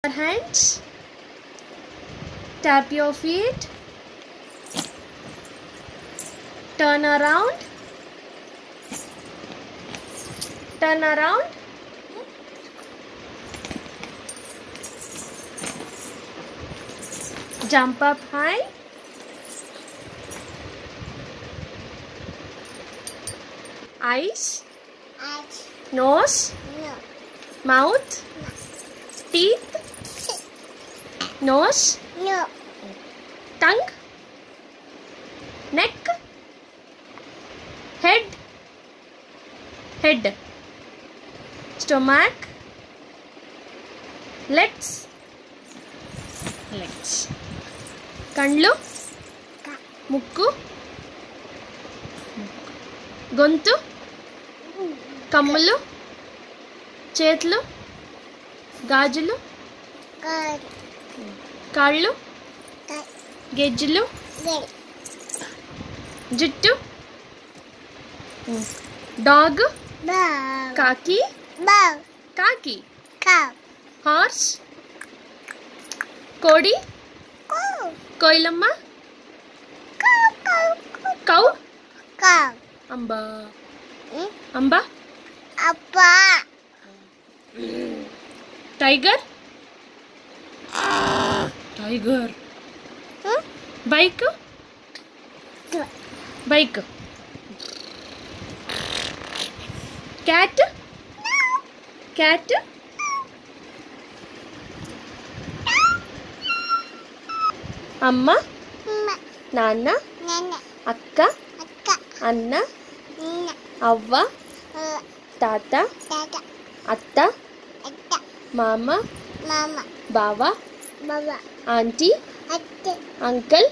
your hands, tap your feet, turn around, jump up high, eyes, nose, mouth, teeth, nose, tongue, neck, head, stomach, legs, కండ్లు, ముక్కు, గొంతు, కమ్ములు, చేతులు, గాజులు, కాళ్ళు, గెజ్జలు, జుట్టు, డాగ్, కాకి, హార్స్, కోడి, కోయిలమ్మ, కౌ, అంబ, టైగర్, బైక్, క్యాట్, అమ్మ, నాన్న, అక్క, అన్న, అవ్వ, తాత, అత్త, మామ, బావ, ఆంటీ, అంకల్,